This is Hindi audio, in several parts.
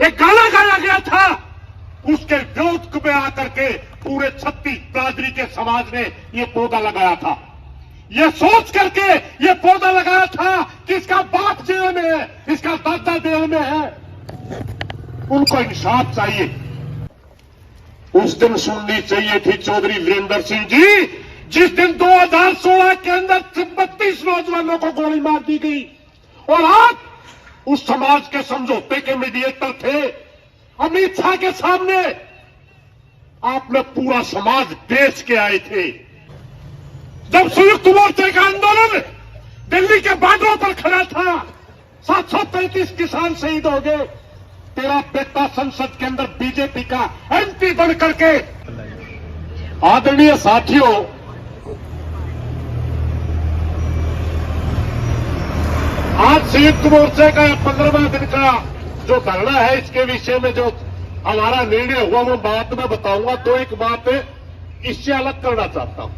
एक गाना गाया गया था, उसके विरोध में आकर के पूरे छत्तीस बिरादरी के समाज ने ये पौधा लगाया था। ये सोच करके ये पौधा लगाया था कि इसका बाप जेल में है, इसका दादा जेल में है, उनको इंसाफ चाहिए। उस दिन सुननी चाहिए थी चौधरी वीरेंद्र सिंह जी, जिस दिन 2016 के अंदर 32 नौजवानों को गोली मार दी गई और आप उस समाज के समझौते के मीडिएटर थे। अमित शाह के सामने आपने पूरा समाज बेच के आए थे। जब संयुक्त मोर्चे का आंदोलन दिल्ली के बार्डरों पर खड़ा था, 735 किसान शहीद हो गए। तेरा बेटा संसद के अंदर बीजेपी का एमपी बन करके। आदरणीय साथियों, आज संयुक्त मोर्चे का 15वां दिन का जो धरना है, इसके विषय में जो हमारा निर्णय हुआ वो बात मैं बताऊंगा। तो एक बात इससे अलग करना चाहता हूं,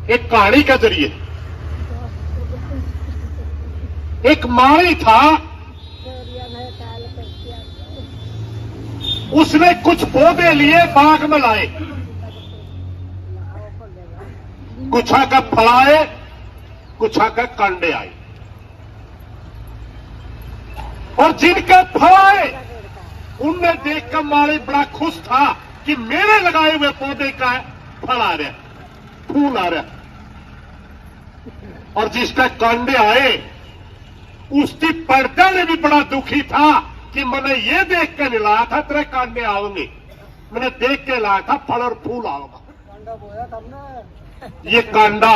एक कहानी के जरिए। एक माली था, उसने कुछ पौधे लिए, बाग में लाए, कुछ आकर फलाए, कुछ आकर कांडे आए, और जिनके फलाए उनने देखकर माली बड़ा खुश था कि मेरे लगाए हुए पौधे का फल आ रहा, फूल आ रहा। और जिसके कांडे आए, उसकी पर्दा ने भी बड़ा दुखी था कि मैंने ये देख के नहीं लाया था तेरे कांडे आओगे, मैंने देख के लाया था फल और फूल आओगा। ये कांडा,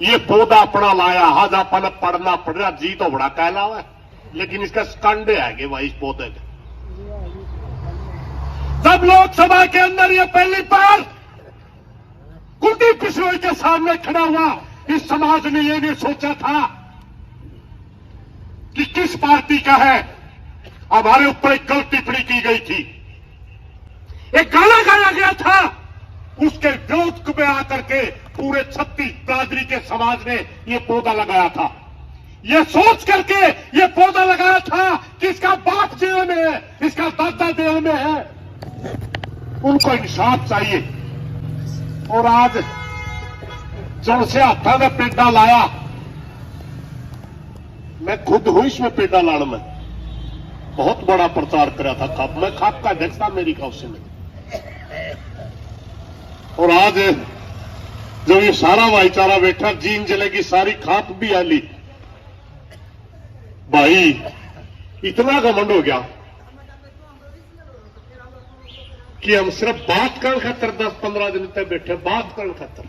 ये पौधा अपना लाया, आज अपन पढ़ना पड़ रहा, जी तो बड़ा कहलावा है, लेकिन इसका कांडे आएंगे भाई इस पौधे के। जब लोकसभा के अंदर ये पहली बार कुलदीप बिश्नोई के सामने खड़ा हुआ, इस समाज ने ये नहीं सोचा था कि किस पार्टी का है। हमारे ऊपर एक गलत टिप्पणी की गई थी, एक गाना गाया गया था, उसके विरोध में आकर के पूरे 36 बिरादरी के समाज ने ये पौधा लगाया था। ये सोच करके ये पौधा लगाया था कि इसका बाप जेल में है, इसका दादा जेल में है, उनको इंसाफ चाहिए। और आज जड़ से हाथा में पेड़ा लाया, मैं खुद हूं इसमें पेड़ा लाड़ में बहुत बड़ा प्रचार करा था। खाप मैं खाप का अध्यक्ष था मेरी काउंसिल में। और आज जब ये सारा भाईचारा बैठा, जीन जले की सारी खाप भी आली, भाई इतना घमंड हो गया कि हम सिर्फ बात करने खातर 10-15 दिन तक बैठे, बात करने खातर।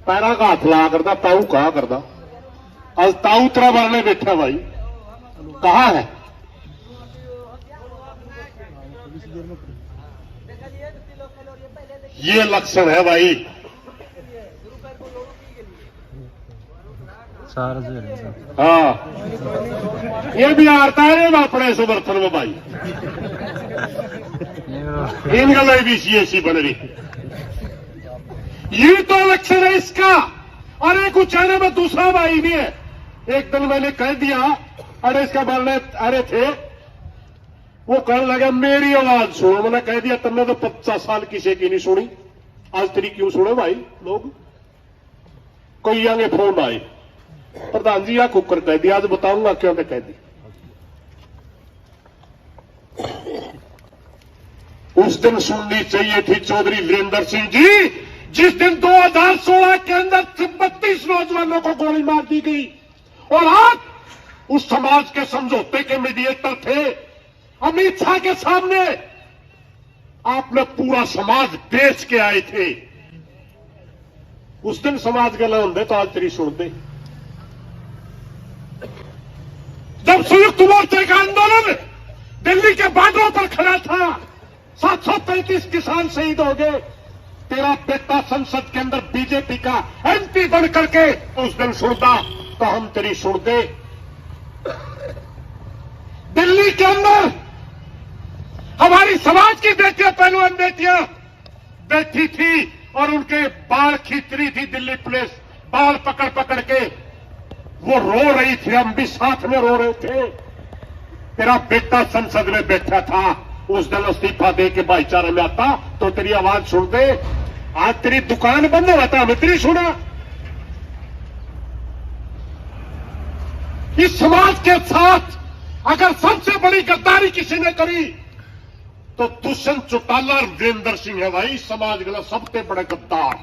पैरा का हाथ ला करता, ताऊ कहा करता, आज ताऊ तरह मारने बैठा भाई, कहा है? ये लक्षण है भाई। हाँ, ये भी आता है ना अपने समर्थन में भाई, इन गल भी सी बन रही। ये तो लक्षण है इसका। अरे कुछ कहने में दूसरा भाई नहीं है। एक दिन मैंने कह दिया, अरे इसका बोलने अरे थे, वो कहने लगा मेरी आवाज सुनो। मैंने कह दिया तुमने तो 50 साल किसी की नहीं सुनी, आज तेरी क्यों सुने भाई लोग। कई आगे फोन आए, प्रधान जी या कुकर कह दिया, आज बताऊंगा क्यों मैं कह दी। उस दिन सुननी चाहिए थी चौधरी वीरेंद्र सिंह जी, जिस दिन 2016 के अंदर 32 नौजवानों को गोली मार दी गई और आप उस समाज के समझौते के मीडिएटर थे। अमित शाह के सामने आपने पूरा समाज बेच के आए थे। उस दिन समाज गला होंगे तो आज तेरी सुनते। जब संयुक्त मोर्चे का आंदोलन दिल्ली के बार्डरों पर खड़ा था, 735 किसान शहीद हो गए। तेरा बेटा संसद के अंदर बीजेपी का एमपी बन करके उस दिन सुनता तो हम तेरी सुनते। दिल्ली के अंदर हमारी समाज की बेटियां, पहलवान बेटियां बैठी थी और उनके बाल खींच रही थी दिल्ली पुलिस, बाल पकड़ पकड़ के वो रो रही थी, हम भी साथ में रो रहे थे। तेरा बेटा संसद में बैठा था, उस दिन इस्तीफा दे के भाईचारे में आता तो तेरी आवाज सुन दे। आज तेरी दुकान बंद हुआ था, हमें तेरी सुना। इस समाज के साथ अगर सबसे बड़ी गद्दारी किसी ने करी तो दुष्यंत चौटाला और वीरेंद्र सिंह है भाई, समाज के सबसे बड़े गद्दार।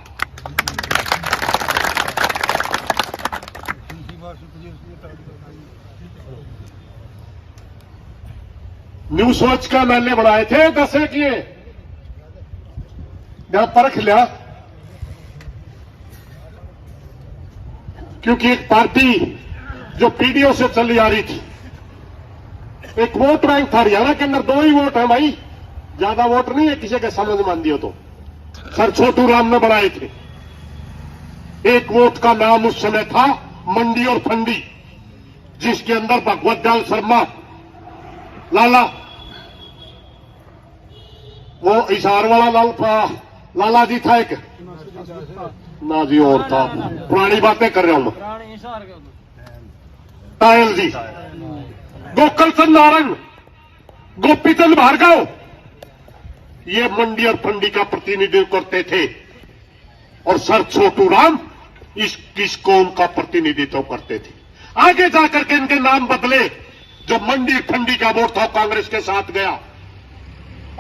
न्यू सोच का मैंने बनाए थे 10 किए, यहां परख लिया, क्योंकि एक पार्टी जो पीडीओ से चली आ रही थी, एक वोट बैंक था हरियाणा के अंदर, 2 ही वोट है भाई, ज्यादा वोट नहीं है, किसी के समझ मान दियो तो। सर छोटू राम ने बनाए थे। एक वोट का नाम उस समय था मंडी और फंडी, जिसके अंदर भगवत दयाल शर्मा लाला, वो इशार वाला लाला जी था एक ना जी, और था, पुरानी बातें कर रहा हूं मैं, टायल जी, गोकुल चंद नारंग, गोपीचंद भार्गव, ये मंडी और फंडी का प्रतिनिधित्व करते थे, और सर छोटू राम इस कौम का प्रतिनिधित्व करते थे। आगे जाकर के इनके नाम बदले, जो मंडी फंडी का वोट था कांग्रेस के साथ गया,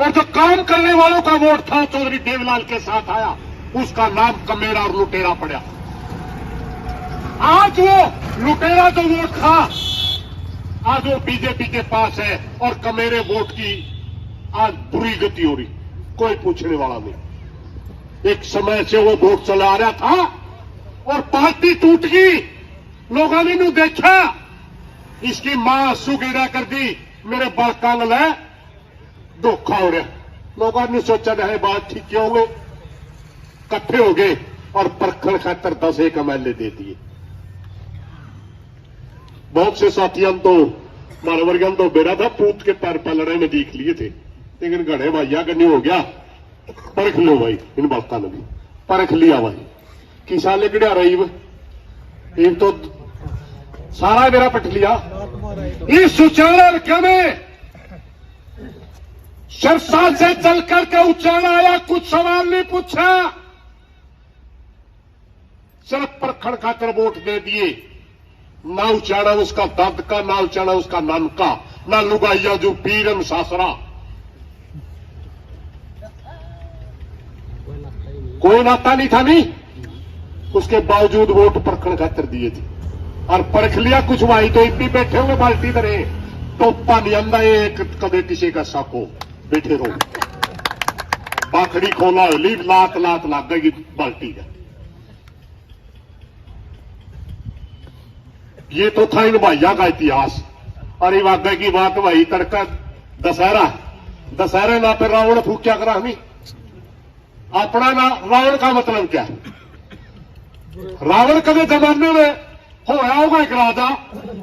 और जो काम करने वालों का वोट था चौधरी देवलाल के साथ आया, उसका नाम कमेरा और लुटेरा पड़ा। आज वो लुटेरा जो वोट था, आज वो बीजेपी के पास है, और कमेरे वोट की आज बुरी गति हो रही, कोई पूछने वाला नहीं। एक समय से वो वोट चला आ रहा था और पार्टी टूट गई, लोगों ने देखा, इसकी मां सुगीरा कर दी, मेरे बड़कांगल है, धोखा हो रहा। लोगों ने सोचा है बात ठीक क्यों हो गए, इकट्ठे हो गए और परखण खातर 10 MLA दे दिए। बहुत से साथियों तो मारे वर्गन तो बेरा था, पूत के पैर पलड़े में देख लिए थे, लेकिन घड़े भैया का नहीं हो गया। परख लो भाई, इन बातों ने भी परख लिया भाई, कि साले किड़ा रही तो सारा मेरा पट लिया। इस सुचारा में सिरसा से चल करके उच्चारण आया, कुछ सवाल नहीं पूछा, सिर्फ परखण खातर वोट दे दिए। ना उचाड़ा उसका दर्द का, ना उचाड़ा उसका नान का, ना लुगाइया जो पीरन सासरा, कोई नाता नहीं था नहीं, उसके बावजूद वोट परखण खातर दिए थे। और परख लिया कुछ भाई तो इतनी बैठे होंगे बाल्टी तरह, टोपा नहीं आंदा एक कदे किसी का साको, बैठे रहो, बाखड़ी खोला ली, लात लात लग गई बाल्टी का। ये तो था इन भैया का इतिहास। और ये वाकई की बात भाई, तड़का दशहरा ना पे रावण फूक्या करा हमें, अपना ना रावण का मतलब क्या है? रावण कभी जमाने में होया होगा एक राजा,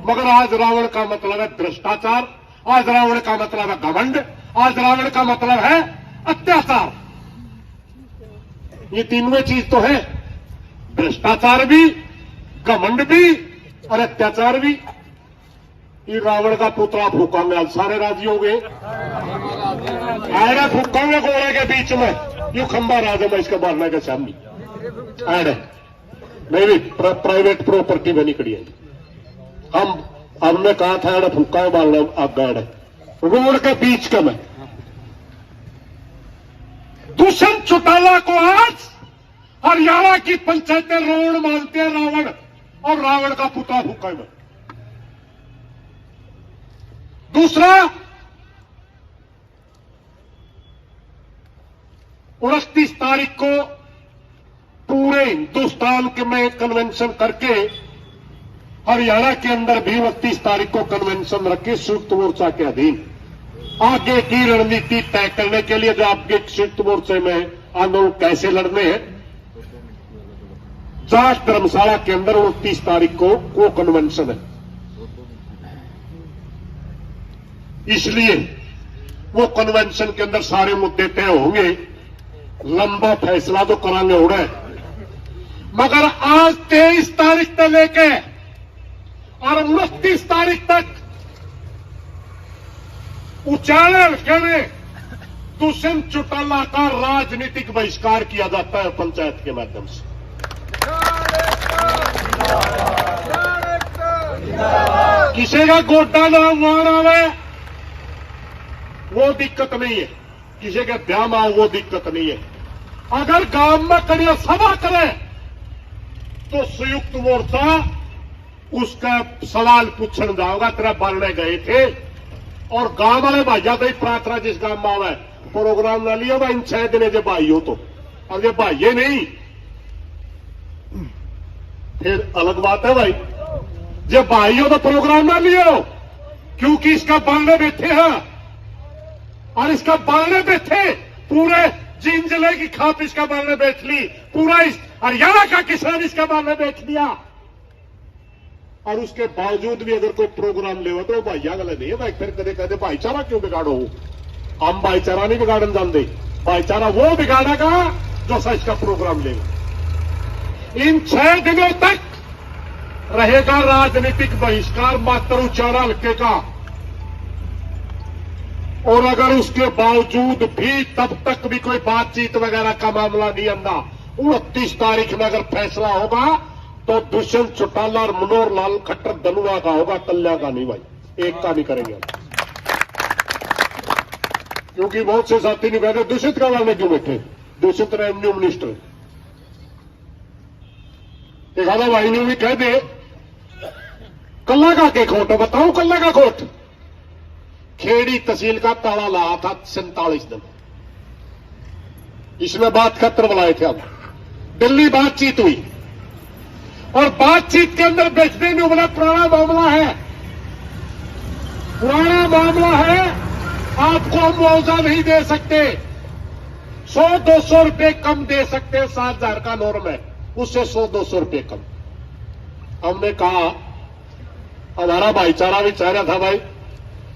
मगर आज रावण का मतलब है भ्रष्टाचार, आज रावण का मतलब है घमंड, आज रावण का मतलब है अत्याचार। ये तीनों चीज तो है, भ्रष्टाचार भी, घमंड भी और अत्याचार भी। ये रावण का पुतला फूकांगे, आज सारे राजी हो गए, आएगा फूकांगे घोड़े के बीच में, यू खंबा राजा में इसके मारने के सामने ऐड नहीं भी प्राइवेट प्रॉपर्टी बनी खड़ी है। हमने कहा था एड फूका मारना आग रोड के बीच का में। दुष्यंत चौटाला को आज हरियाणा की पंचायतें रावण मानते हैं, रावण, और रावण का पुतला फूका में। दूसरा, 29 तारीख को पूरे हिंदुस्तान के में कन्वेंशन करके, हरियाणा के अंदर भी 29 तारीख को कन्वेंशन रखे संयुक्त मोर्चा के अधीन, आगे की रणनीति तय करने के लिए। जो आपके संयुक्त मोर्चे में आंदोलन कैसे लड़ने हैं, जाट धर्मशाला के अंदर 29 तारीख को कन्वेंशन है। इसलिए वो कन्वेंशन के अंदर सारे मुद्दे तय होंगे, लंबा फैसला तो करांगे हो रहा है। मगर आज 23 तारीख से लेके और 29 तारीख तक उचाले हल्के में दुष्यंत चौटाला का राजनीतिक बहिष्कार किया जाता है पंचायत के माध्यम से। किसी का गोटा ना मारा है वो दिक्कत नहीं है, किसी के ब्याह में आओ वो दिक्कत नहीं है। अगर गांव में करिए सभा करे तो संयुक्त मोर्चा उसका सवाल पूछने जाओगा, तेरा बालने गए थे और गांव वाले भाइया तो प्रार्थना जिस गांव में आवे प्रोग्राम ना लिया भाई इन 6 दिन जो भाई हो तो, अब ये भाइये नहीं फिर अलग बात है भाई। जब भाई हो तो प्रोग्राम ना लियो, क्योंकि इसका बालने बैठे हैं और इसका बालने बैठे पूरे जीन जिले की खाप इसका बालने बैठ ली, पूरा इस हरियाणा का किसान इसका बालने बैठ लिया, और उसके बावजूद भी अगर कोई प्रोग्राम ले तो भाइया गलत नहीं है भाई। फिर कदे कदे भाईचारा क्यों बिगाड़ो? हम भाईचारा नहीं बिगाड़न जानते, भाईचारा वो बिगाड़ेगा जो सा इसका प्रोग्राम लेगा। इन 6 दिनों तक रहेगा राजनीतिक बहिष्कार मात्र उचारा हल्के का, और अगर उसके बावजूद भी तब तक भी कोई बातचीत वगैरह का मामला नहीं आंदा, 29 तारीख में अगर फैसला होगा तो दुष्यंत चौटाला और मनोहर लाल खट्टर दनुआ का होगा, कल्या का नहीं भाई, एक का नहीं करेंगे। क्योंकि बहुत से साथी नहीं कहते दूषित का वाले क्यों बैठे, दूषित रेवेन्यू मिनिस्टर एक आधा भाई ने भी कह दे कल्ला का के खोट, बताओ कल्ला का खोट। खेड़ी तहसील का ताला लाया था 47 दिन, इसमें बात खतर बुलाए थे। अब दिल्ली बातचीत हुई और बातचीत के अंदर बेचने में बोला पुराना मामला है, पुराना मामला है, आपको मुआवजा नहीं दे सकते, 100-200 रुपए कम दे सकते, 7,000 का नॉर्म है, उससे 100-200 रुपए कम। हमने कहा हमारा भाईचारा भी चाह रहा था भाई,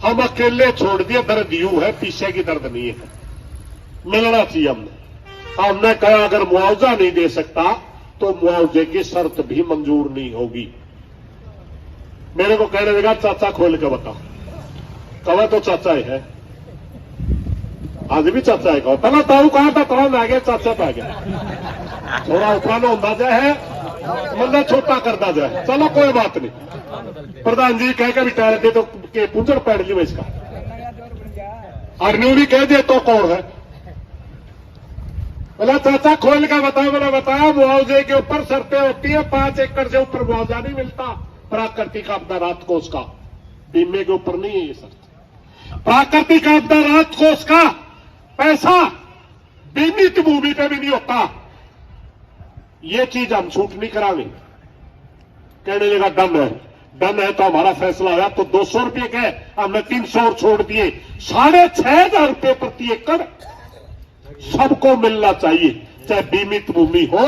हम अकेले छोड़ दिए, दर्द यूं है पीछे की दर्द नहीं है, मिलना चाहिए। हमने कहा अगर मुआवजा नहीं दे सकता तो मुआवजे की शर्त भी मंजूर नहीं होगी। मेरे को कहने लगा चाचा खोल के बताओ, कहा तो चाचा है, आज भी चाचा है, कहो पहला ताऊ कहा था तुरंत आ गया, चाचा पे आ गया, थोड़ा उपराना अंदाजा है, मतलब छोटा करता जाए, चलो कोई बात नहीं। प्रधान जी कह के रिटायर दे तो के पुंजर पैड़ ली इसका, और न्यू भी कह दे तो कौन है, बोला चाचा खोल के बताओ। मैंने बताया मुआवजे के ऊपर शर्तें होती है, 5 एकड़ से ऊपर मुआवजा नहीं मिलता, प्राकृतिक आपदा राहत कोष का, बीमे के ऊपर नहीं है ये शर्त। प्राकृतिक आपदा राहत कोष का पैसा बीमित भूमि पे भी नहीं होता, ये चीज हम छूट नहीं करावे। कहने लगा डन है, डन है तो हमारा फैसला आया तो 200 रुपये के हमने 300 और छोड़ दिए, 6,500 रुपये प्रति एकड़ सबको मिलना चाहिए, चाहे बीमित भूमि हो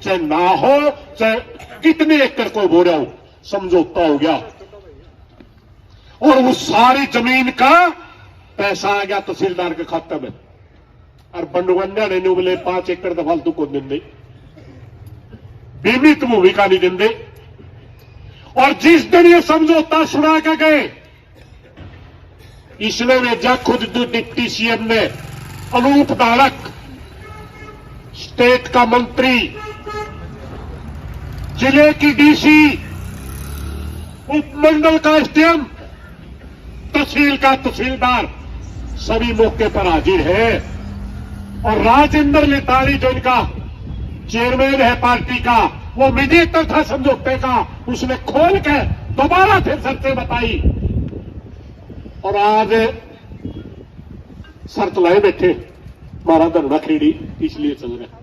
चाहे ना हो, चाहे कितने एकड़ कोई बोरा हो, समझौता हो गया। और उस सारी जमीन का पैसा आ गया तहसीलदार के खाते में, और बंडवन्या ने बोले 5 एकड़ तो फालतू को देंगे, बीमित भूमि का नहीं देंगे। और जिस दिन ये समझौता सुना के गए, इसने भेजा खुद डिप्टी सीएम ने, अनूप धारक स्टेट का मंत्री, जिले की डीसी, उपमंडल का एसडीएम, तहसील का तहसीलदार, सभी मौके पर हाजिर है। और राजेंद्र लिताड़ी जो इनका चेयरमैन है पार्टी का, वो मीडिएटर था समझौते का, उसने खोल के दोबारा फिर शर्तें बताई, और आज शर्त लाए बैठे मारा धरना खेड़ी, इसलिए चल रहा।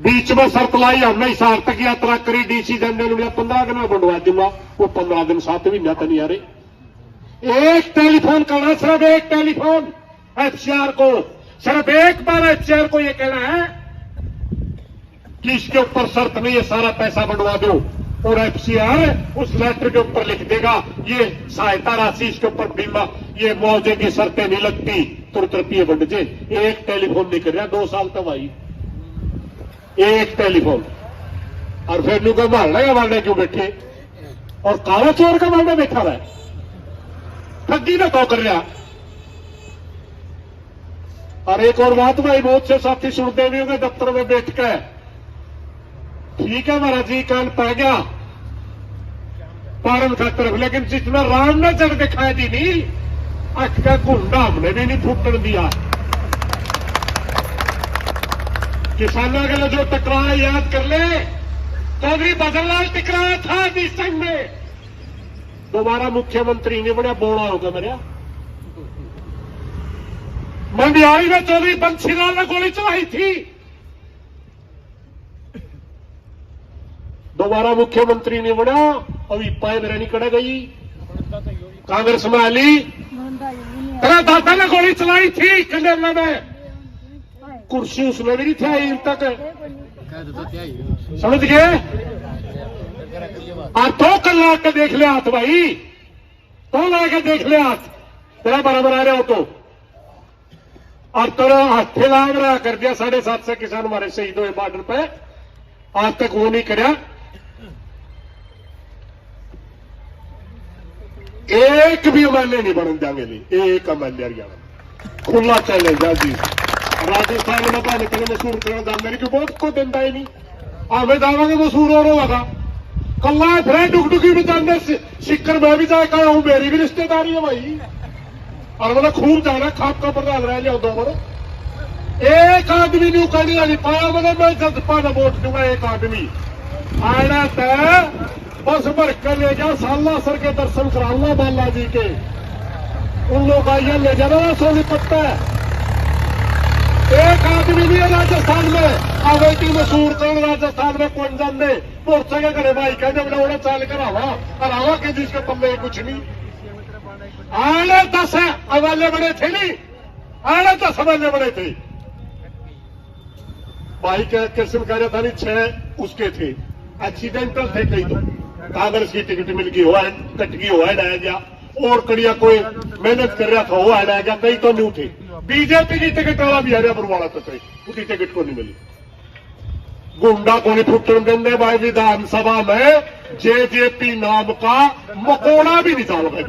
बीच में शर्त लाई हमने हिसार तक यात्रा करी, डीसी जनरल ने 15 दिन में बढ़वा दूंगा, वो 15 दिन 7 महीना तो नहीं आ रहे। एक टेलीफोन करना, सिर्फ एक टेलीफोन एफसीआर को, सिर्फ एक बार एफसीआर को ये कहना है कि इसके ऊपर शर्त नहीं है, सारा पैसा बढ़वा दो, और एफसीआर उस लेटर के ऊपर लिख देगा ये सहायता राशि, इसके ऊपर बीमा, ये मुआवजे की शर्तें नहीं लगती, तुरंत रुपये बढ़ जाए। एक टेलीफोन नहीं कर रहा 2 साल तक भाई, एक टेलीफोन। और फिर लू का मारना या मारने क्यों बैठे, और काला चोर का मारना बैठा रहा है। ठगी ने तो कर रहा। और एक और बात भाई, बहुत से साथी सुनते भी होंगे दफ्तर में बैठ के, ठीक है महाराज जी कान पै गया पारन का तरफ, लेकिन जितना राम ने जग दिखाई दी नहीं, अख का घुंडा हमने भी नहीं फूटन दिया। किसानों के लिए जो टकराया याद कर ले, चौधरी बदरलाल टकराया था जिस संघ में, दोबारा मुख्यमंत्री नहीं बना, बोला होगा मेरा। मंडियारी में चौधरी बंशीलाल ने गोली चलाई थी, दोबारा मुख्यमंत्री नहीं बना, अभी पाए मेरा नहीं कड़ा गई, कांग्रेस में आली, तेरा दादा ने गोली चलाई थी कंडेला में, कुर्सी उसमें भी नहीं थी आई तक, समझ गए। और तो कल ला के देख ले हाथ भाई, तो ला के देख ले हाथ, तेरा बराबर आ रहा हो तो, और तेरा हाथे लाग रहा कर दिया। 750 किसान हमारे शहीद हुए बॉर्डर पे, आज तक वो नहीं कराया। एक भी एमएलए नहीं बन जाएंगे, एक एमएलए हरियाणा खुला चैलेंज है जी। राजस्थान में पता नहीं कहीं मशहूर करना जानते नहीं, बहुत को देता ही नहीं, हमें जावांगे मशहूर और होगा। कल्ला फिर डुगडुगी में जाने सिक्कर मैं भी जाकर हूं, मेरी भी रिश्तेदारी है भाई, और मतलब खूब जाना खाप का प्रधान रह लिया दो। एक आदमी नहीं कहनी नहीं पाया, मतलब मैं जल्दपा में वोट दूंगा, एक आदमी आना तय बस भर कर ले जा, साला सर के दर्शन कराऊंगा बालाजी के, उन लोग आइए ले जाना सोनीपत। एक आदमी नहीं है राजस्थान में अवेटी मशहूर कर, राजस्थान में कौन जाने मोर्चा के घरे भाई कहते बोले उन्हें चाल करावा के जिसके पल्ले कुछ नहीं। आने 10 अवाले बड़े थे नहीं, आने 10 अवाले बड़े थे भाई के किस्म कह रहा था नहीं, 6 उसके थे एक्सीडेंटल थे, कई तो कांग्रेस की टिकट मिल गई हुआ है, कट गई हुआ है डाया गया, और कड़िया कोई मेहनत कर रहा था वो डाया गया, कई तो नहीं थे। बीजेपी की टिकट वाला भी हरियापुर वाला तो थे, उसकी टिकट को नहीं मिली। गुंडा को नहीं फुटन देंगे भाई, विधानसभा में जेजेपी नाम का मकोड़ा भी नहीं डाल गया।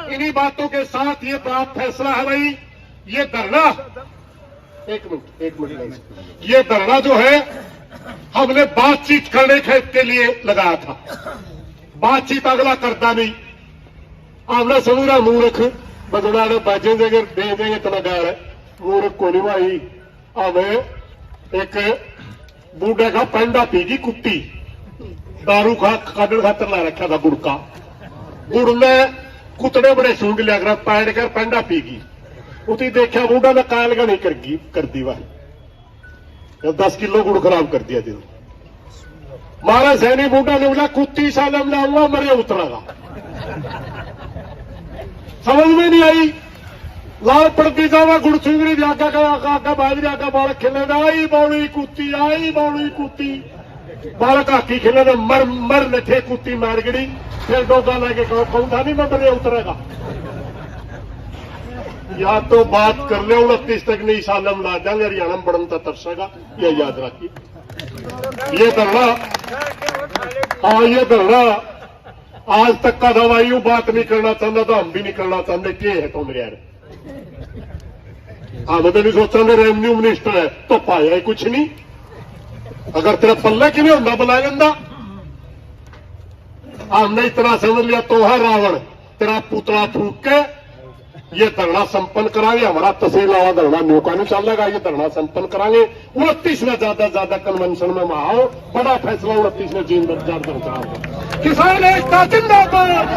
इन्हीं बातों के साथ ये प्राप्त फैसला है भाई, ये धरना, एक मिनट, ये धरना जो है हमने बातचीत करने के लिए लगाया था। बातचीत अगला करता नहीं, हमने समूरा मूर्ख बदला ने बाजे देंगे दे देंगे इतना गार है, मूर्ख को नहीं भाई। हमें एक बूढ़े का पेंडा पीगी कुत्ती, दारू खा काटन खातर ला रखा था गुड़ का, गुड़ ने कुतड़े बड़े सूंघ लिया कर पैड कर पेंडा पीगी, उती देखा बूढ़ा ने कायलगा नहीं कर दी वह 10 किलो गुड़ खराब कर दिया दिन। मारा सैनी बूढ़ा ने बोला कुत्ती सालम लाऊंगा मरे उतरागा, समझ में नहीं आई। लाल पड़ती जावा गुड़ सूंगरी जागा का बाजरी आगा बालक खेले आई बौड़ी कुत्ती, आई बौड़ी कुत्ती, बालक हाकी खेले मर नठे कुत्ती मार गड़ी, फिर डोगा लगे कौन था नहीं मैं मरे उतरेगा। या तो बात कर ले 29 तक नहीं सालम ला जाएंगे, हरियाणा में बढ़ता तरसेगा, ये याद रखिए। ये धरना, हाँ ये धरना आज तक का दवाई बात नहीं करना चाहता तो हम भी नहीं करना चाहते, क्या है तो मेरे यार, हम तो नहीं सोचा रेवेन्यू मिनिस्टर है तो पाया ही कुछ नहीं। अगर तेरा पल्ले कि नहीं होता बुला लेंदा, हमने इतना समझ लिया तो है रावण, तेरा पुतला फूक के ये धरना संपन्न कराएंगे। हमारा तहसील वाला धरना न्योका नहीं चलेगा, ये धरना संपन्न कराएंगे। 29 में ज्यादा कन्वेंशन में आओ, बड़ा फैसला 29 में जीन बचा किसान एकता जिंदाबाद।